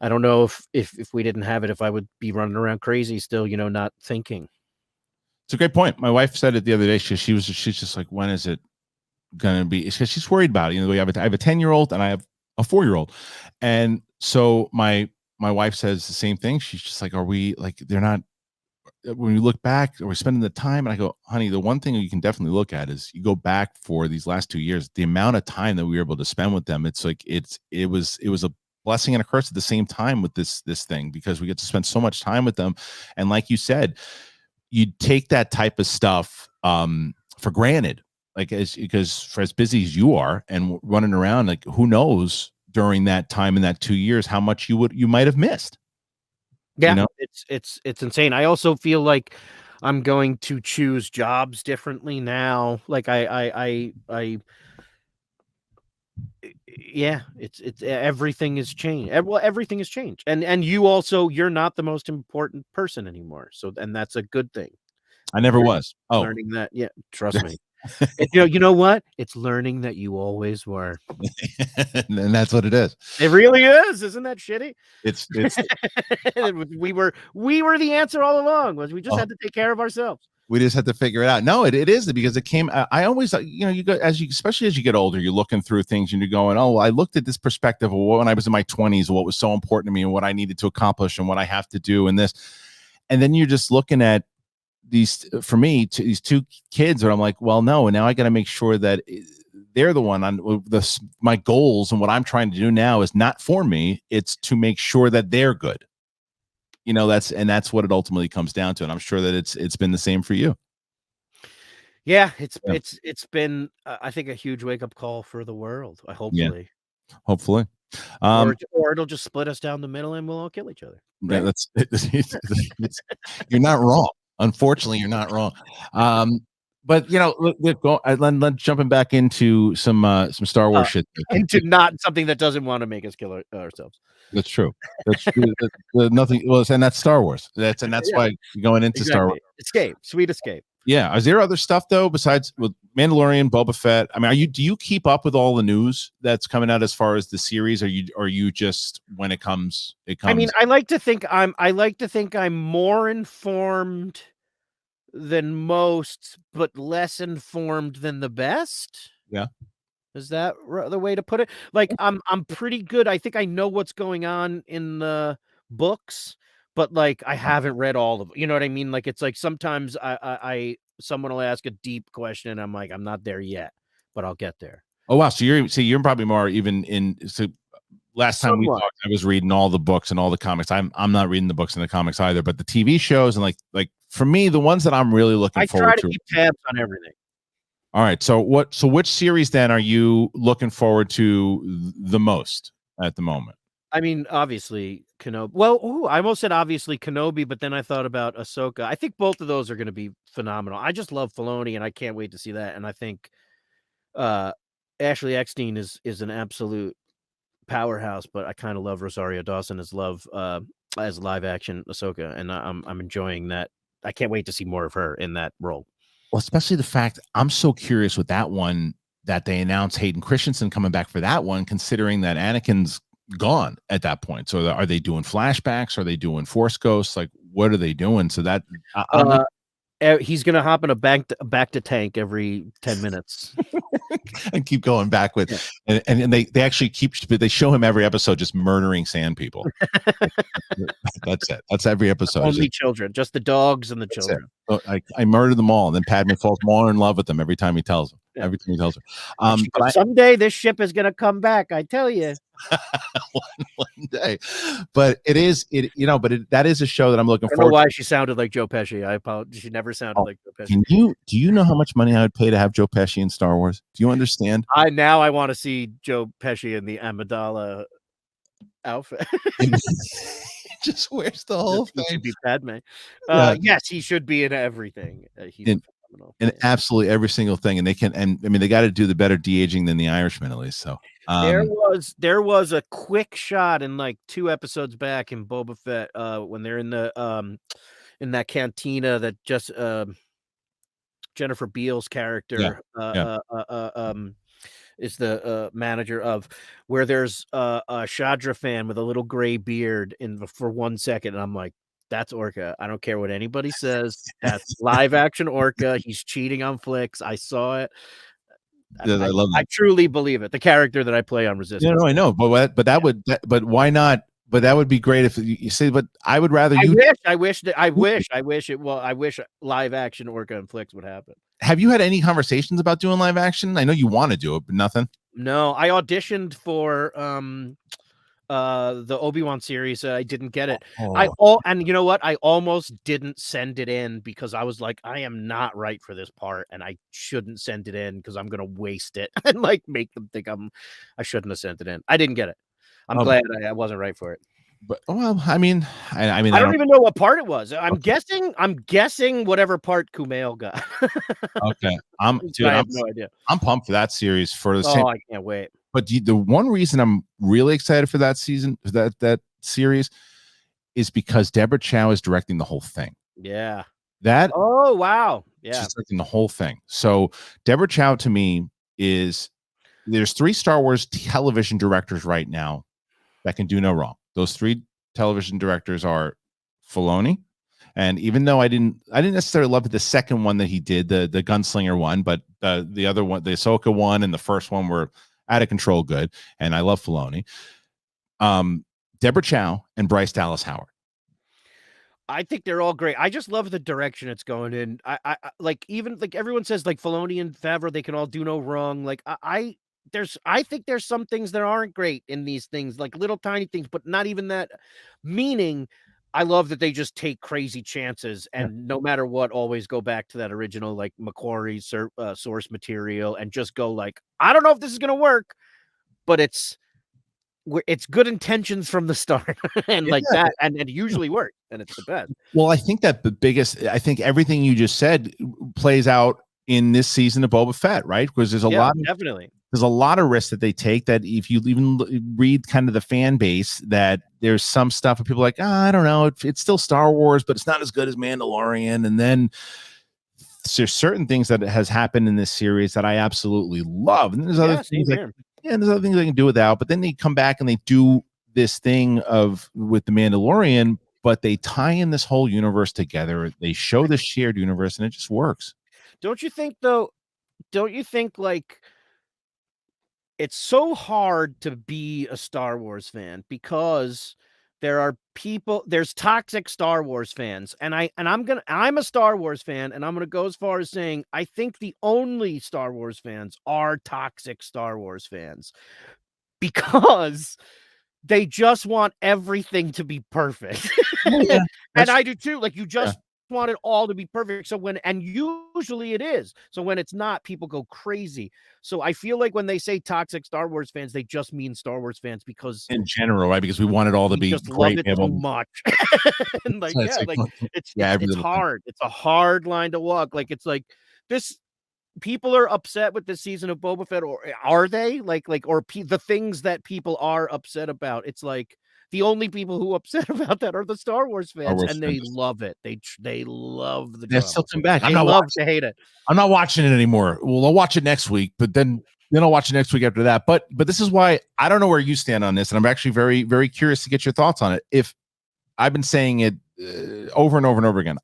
I don't know if we didn't have it, if I would be running around crazy still, not thinking. It's a great point. My wife said it the other day. She's just like, when is it gonna be? Because she's worried about it. I have a 10-year-old and I have a 4-year-old, and so my wife says the same thing. She's just like, are we like, they're not, when we look back, are we spending the time? And I go, honey, the one thing you can definitely look at is, you go back for these last 2 years, the amount of time that we were able to spend with them. It's like, it was a blessing and a curse at the same time with this thing, because we get to spend so much time with them. And like you said, you take that type of stuff for granted, like, because for as busy as you are and running around, like, who knows during that time, in that 2 years, how much you might have missed. Yeah, it's insane. I also feel like I'm going to choose jobs differently now. Like yeah, it's everything has changed. Well, everything has changed, and you're not the most important person anymore. So, and that's a good thing. I never was. Oh, learning that. Yeah, trust me. You know what? It's learning that you always were. And that's what it is. It really is. Isn't that shitty? It's we were the answer all along. Was we just had to take care of ourselves. We just had to figure it out. No, it is, because it came. I always, you go, especially as you get older, you're looking through things and you're going, oh, I looked at this perspective of when I was in my 20s, what was so important to me and what I needed to accomplish and what I have to do and this. And then you're just looking at these, for me, these two kids, where I'm like, well, no, and now I got to make sure that they're the one on my goals, and what I'm trying to do now is not for me. It's to make sure that they're good. That's what it ultimately comes down to. And I'm sure that it's been the same for you. Yeah, it's been, I think, a huge wake up call for the world. Hopefully. Or it'll just split us down the middle and we'll all kill each other. Right? You're not wrong. Unfortunately, you're not wrong. But let's jumping back into some Star Wars shit. Into not something that doesn't want to make us kill ourselves. That's true. That's true. Nothing. Well, and that's Star Wars. That's why you're going into Star Wars. Sweet escape. Yeah. Is there other stuff though besides with Mandalorian, Boba Fett? I mean, do you keep up with all the news that's coming out as far as the series? Or you just, when it comes? I mean, I like to think I'm more informed than most, but less informed than the best. Yeah. Is that the way to put it? Like, I'm pretty good. I think I know what's going on in the books, but like, I haven't read all of them. You know what I mean? Like, it's like sometimes someone will ask a deep question and I'm like, I'm not there yet, but I'll get there. Oh wow. So you're probably more even in. So last time we talked, I was reading all the books and all the comics. I'm not reading the books and the comics either, but the TV shows and like for me, the ones that I'm really looking forward to. I try to keep tabs on everything. All right. So which series then are you looking forward to the most at the moment? I mean, obviously Kenobi. Well, ooh, I almost said obviously Kenobi, but then I thought about Ahsoka. I think both of those are going to be phenomenal. I just love Filoni, and I can't wait to see that. And I think uh, Ashley Eckstein is an absolute powerhouse. But I kind of love Rosario Dawson as live action Ahsoka, and I'm enjoying that. I can't wait to see more of her in that role. Well, especially the fact I'm so curious with that one that they announced Hayden Christensen coming back for that one, considering that Anakin's gone at that point. So are they doing flashbacks? Are they doing Force Ghosts? Like, what are they doing? So that He's gonna hop in a back to tank every 10 minutes and keep going back with, and they actually they show him every episode just murdering sand people. That's it. That's every episode. Only children, just the dogs and the children. So I murder them all, and then Padme falls more in love with them every time he tells them. Yeah. Every time he tells her. But someday this ship is gonna come back. I tell you. one day, but that is a show that I'm looking forward. I don't know why she sounded like Joe Pesci. I apologize. She never sounded like Joe Pesci. Do you know how much money I would pay to have Joe Pesci in Star Wars? Do you understand? I want to see Joe Pesci in the Amidala outfit. Just wears the whole thing. He should be Padme. Yes, he should be in everything. He's phenomenal. In absolutely every single thing, and they got to do the better de-aging than the Irishman, at least. So there was a quick shot in like 2 episodes back in Boba Fett when they're in the in that cantina that just Jennifer Beals character is the manager of, where there's a Shadra fan with a little gray beard for 1 second, and I'm like, that's Orca. I don't care what anybody says. That's live action Orca. He's cheating on flicks. I saw it. I love that. I truly believe it. The character that I play on Resistance. Yeah, no, I know, but why not? But that would be great if you say. But I would rather I wish live action Orca and flicks would happen. Have you had any conversations about doing live action? I know you want to do it, but nothing. No, I auditioned for the Obi-Wan series. I didn't get it. And you know what? I almost didn't send it in because I was like, I am not right for this part, and I shouldn't send it in because I'm gonna waste it and like make them think I shouldn't have sent it in. I didn't get it. I'm glad I wasn't right for it. But I mean, I don't even know what part it was. I'm guessing whatever part Kumail got. Okay, I have no idea. I'm pumped for that series for the same. I can't wait. But the one reason I'm really excited for that season, that series, is because Deborah Chow is directing the whole thing. Yeah. Oh wow. Yeah. She's directing the whole thing. So Deborah Chow, to me, there's 3 Star Wars television directors right now that can do no wrong. Those 3 television directors are Filoni, and even though I didn't necessarily love the second one that he did, the gunslinger one, but the other one, the Ahsoka one, and the first one were out of control good, and I love Filoni. Deborah Chow and Bryce Dallas Howard. I think they're all great. I just love the direction it's going in. I like, even like everyone says, like Filoni and Favreau, they can all do no wrong. Like I think there's some things that aren't great in these things, like little tiny things, but not even that. Meaning, I love that they just take crazy chances, and no matter what, always go back to that original, like Macquarie source material, and just go like, I don't know if this is gonna work, but it's good intentions from the start, and that, and it usually works, and it's the best. Well, I think that I think everything you just said plays out in this season of Boba Fett, right? Because there's a lot of risks that they take, that if you even read kind of the fan base, that there's some stuff where people are like, I don't know, it's still Star Wars, but it's not as good as Mandalorian. And then there's certain things that has happened in this series that I absolutely love. And there's other things there's other things they can do without, but then they come back and they do this thing with the Mandalorian, but they tie in this whole universe together. They show this shared universe, and it just works. Don't you think like it's so hard to be a Star Wars fan because there's toxic Star Wars fans, and I'm a Star Wars fan, and I'm gonna go as far as saying I think the only Star Wars fans are toxic Star Wars fans, because they just want everything to be perfect. And I do too. Like, want it all to be perfect. So and usually it is. So when it's not, people go crazy. So I feel like when they say toxic Star Wars fans, they just mean Star Wars fans because in general, right? Because we want it all to we be just love great. it so much. And like, It's yeah, like, like yeah, every it's little thing. hard. It's a hard line to walk. Like it's like this people are upset with this season of Boba Fett, or are they? The things that people are upset about. It's like the only people who are upset about that are the Star Wars Star fans, Wars and they fans. love it. They love the They still drama. come back. They love to hate it. I'm not watching it anymore. Well, I'll watch it next week, but then I'll watch it next week after that. But this is why I don't know where you stand on this, and I'm actually very, very curious to get your thoughts on it. If I've been saying it over and over and over again,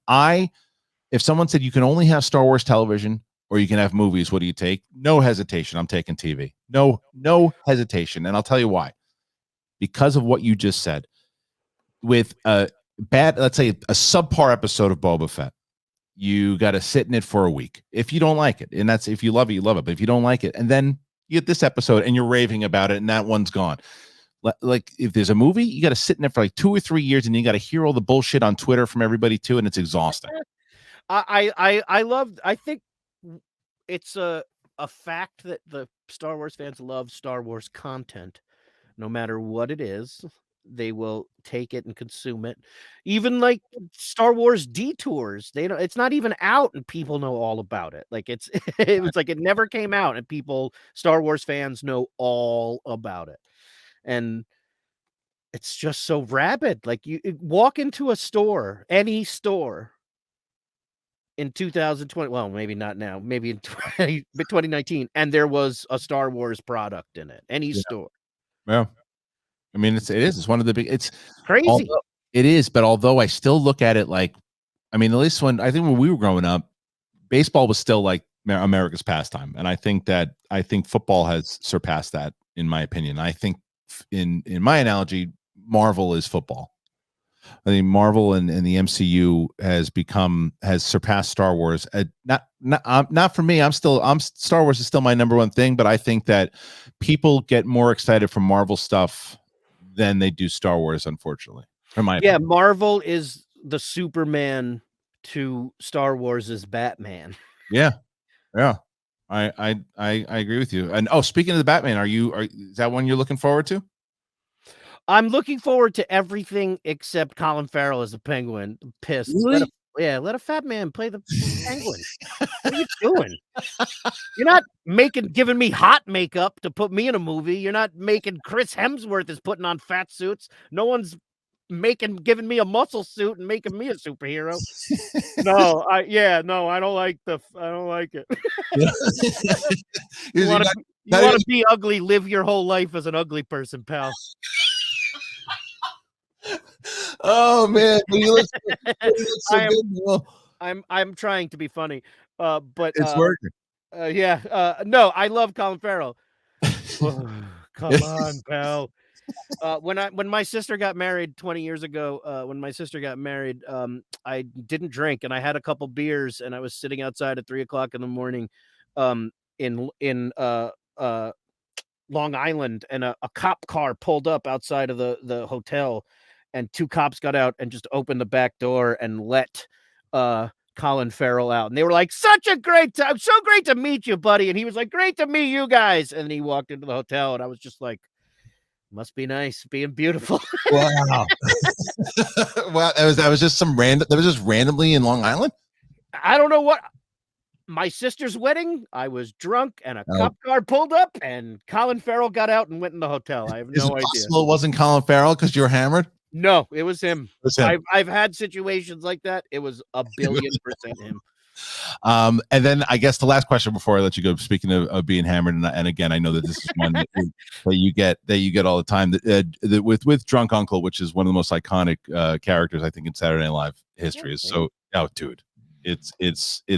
if someone said you can only have Star Wars television or you can have movies, what do you take? No hesitation. I'm taking TV. No hesitation, and I'll tell you why. Because of what you just said. With a bad, let's say, a subpar episode of Boba Fett, you got to sit in it for a week if you don't like it, and that's if you love it, you love it. But if you don't like it, and then you get this episode and you're raving about it, and that one's gone. Like if there's a movie, you got to sit in it for like 2 or 3 years, and you got to hear all the bullshit on Twitter from everybody too, and it's exhausting. I think it's a fact that the Star Wars fans love Star Wars content, no matter what it is. They will take it and consume it. Even like Star Wars detours, it's not even out and people know all about it. Like it was like it never came out and Star Wars fans know all about it. And it's just so rabid. Like you walk into a store, any store in 2020, well, maybe not now, maybe in 2019, and there was a Star Wars product in it. Any store. Yeah. I mean, it is. It's one of the big. It's crazy. It is, but although I still look at it like, I mean, at least when we were growing up, baseball was still like America's pastime, and I think football has surpassed that, in my opinion. I think, in my analogy, Marvel is football. I think Marvel and the MCU has surpassed Star Wars. Not for me. Star Wars is still my number one thing, but I think that people get more excited from Marvel stuff than they do Star Wars, unfortunately. In my opinion. Marvel is the Superman to Star Wars is Batman. Yeah. I agree with you. And speaking of the Batman, is that one you're looking forward to? I'm looking forward to everything except Colin Farrell as a Penguin. I'm pissed. Really? Let a fat man play the Penguin. What are you doing? You're not giving me hot makeup to put me in a movie. You're not making Chris Hemsworth is putting on fat suits. No one's giving me a muscle suit and making me a superhero. I don't like it. You want to be ugly, live your whole life as an ugly person, pal. Oh man, you look so good. I'm trying to be funny, but it's working. No, I love Colin Farrell. Come on, pal. When my sister got married 20 years ago, I didn't drink and I had a couple beers and I was sitting outside at 3:00 in the morning, in Long Island, and a cop car pulled up outside of the hotel, and 2 cops got out and just opened the back door and let Colin Farrell out, and they were like, "Such a great time, so great to meet you, buddy." And he was like, "Great to meet you guys." And he walked into the hotel, and I was just like, "Must be nice being beautiful." Wow. Wow, that was just randomly in Long Island. I don't know what. My sister's wedding, I was drunk and a cop car pulled up and Colin Farrell got out and went in the hotel. I have no idea. Possible it wasn't Colin Farrell because you were hammered? No, it was him. I've had situations like that. It was 1,000,000,000% him. And then I guess the last question before I let you go, speaking of being hammered, and again, I know that this is one that you get all the time, with Drunk Uncle, which is one of the most iconic characters I think in Saturday Night Live history. Dude, it's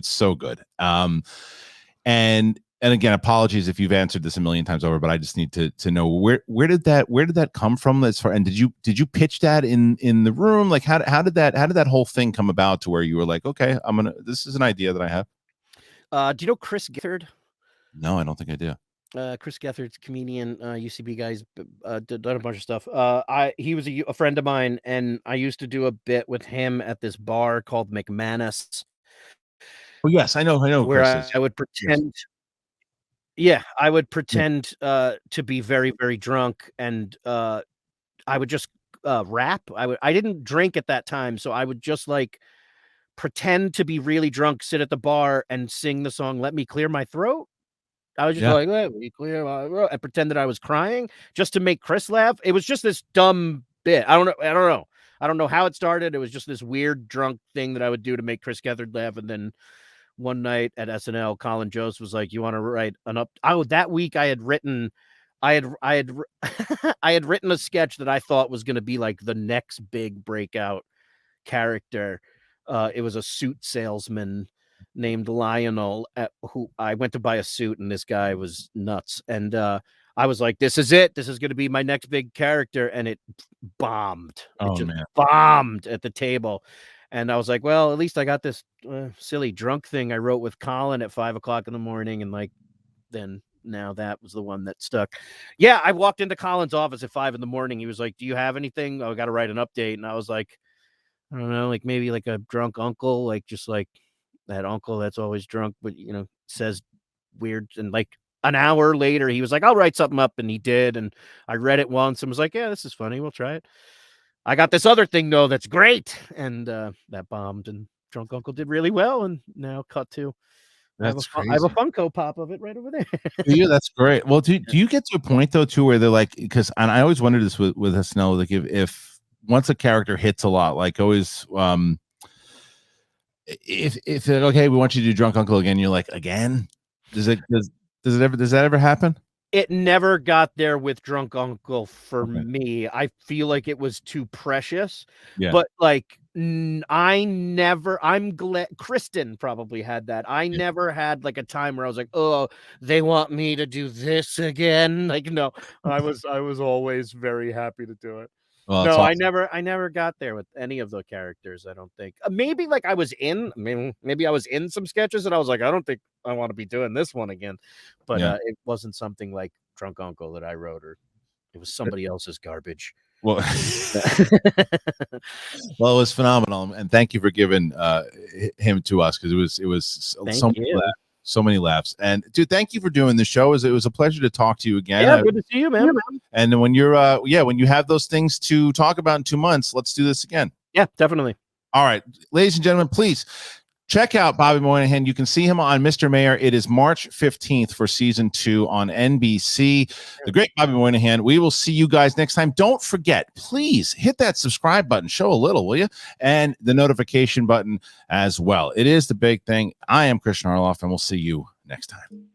so good. And again, apologies if you've answered this 1,000,000 times over, but I just need to know where did that come from? And did you pitch that in the room? Like how did that whole thing come about to where you were like, okay, this is an idea that I have. Do you know Chris Gethard? No, I don't think I do. Chris Gethard's comedian, UCB guys, done a bunch of stuff. He was a friend of mine, and I used to do a bit with him at this bar called McManus, Oh yes, I know who where Chris is. I would Yes. pretend. Yeah, I would Yeah. pretend to be very, very drunk, and I would just rap. I didn't drink at that time, so I would just like pretend to be really drunk, sit at the bar, and sing the song "Let Me Clear My Throat." I was just Yeah. like, "Let me clear my throat," and pretend that I was crying just to make Chris laugh. It was just this dumb bit. I don't know how it started. It was just this weird drunk thing that I would do to make Chris Gethard laugh. And then one night at SNL, Colin Jost was like, "You want to write an up?" Oh, that week I had I had written a sketch that I thought was going to be like the next big breakout character. It was a suit salesman named Lionel, who I went to buy a suit, and this guy was nuts. And I was like, "This is it. This is going to be my next big character," and it bombed. It Oh just man. bombed at the table. And I was like, "Well, at least I got this silly drunk thing I wrote with Colin at 5 o'clock in the morning," and like then. Now that was the one that stuck. Yeah, I walked into Colin's office at 5 in the morning. He was like, "Do you have anything? Oh, I got to write an update." And I was like, I don't know, like maybe like a drunk uncle, like just like that uncle that's always drunk, but says weird. And like an hour later, he was like, "I'll write something up," and he did. And I read it once and was like, "Yeah, this is funny. We'll try it." I got this other thing though that's great, and that bombed. And drunk uncle did really well. And now cut to That's I have a crazy. Funko Pop of it right over there. Yeah, that's great. Well, do you get to a point though too where they're like, because and I always wondered this with SNL, like if once a character hits a lot, like always, if they're like, "Okay, we want you to do Drunk Uncle again," you're like, "Again?" Does that ever happen? It never got there with Drunk Uncle for Okay. me. I feel like it was too precious, Yeah. but, like, I'm glad Kristen probably had that. I Yeah. never had, like, a time where I was like, "Oh, they want me to do this again?" Like, no, I was always very happy to do it. Well, it's No, awesome. I never got there with any of the characters, I don't think. Maybe, like, maybe I was in some sketches and I was like, "I don't think I wanna be doing this one again." But, Yeah. it wasn't something like Drunk Uncle that I wrote, or it was somebody else's garbage. Well, well, it was phenomenal, and thank you for giving him to us because it was Thank you. so many laughs. And dude, thank you for doing the show. It was a pleasure to talk to you again. Yeah, good to see you, man. And when you're when you have those things to talk about in 2 months, let's do this again. Yeah, definitely. All right, ladies and gentlemen, please check out Bobby Moynihan. You can see him on Mr. Mayor. It is March 15th for season 2 on NBC. The great Bobby Moynihan. We will see you guys next time. Don't forget, please hit that subscribe button. Show a little, will you? And the notification button as well. It is the big thing. I am Kristian Harloff, and we'll see you next time.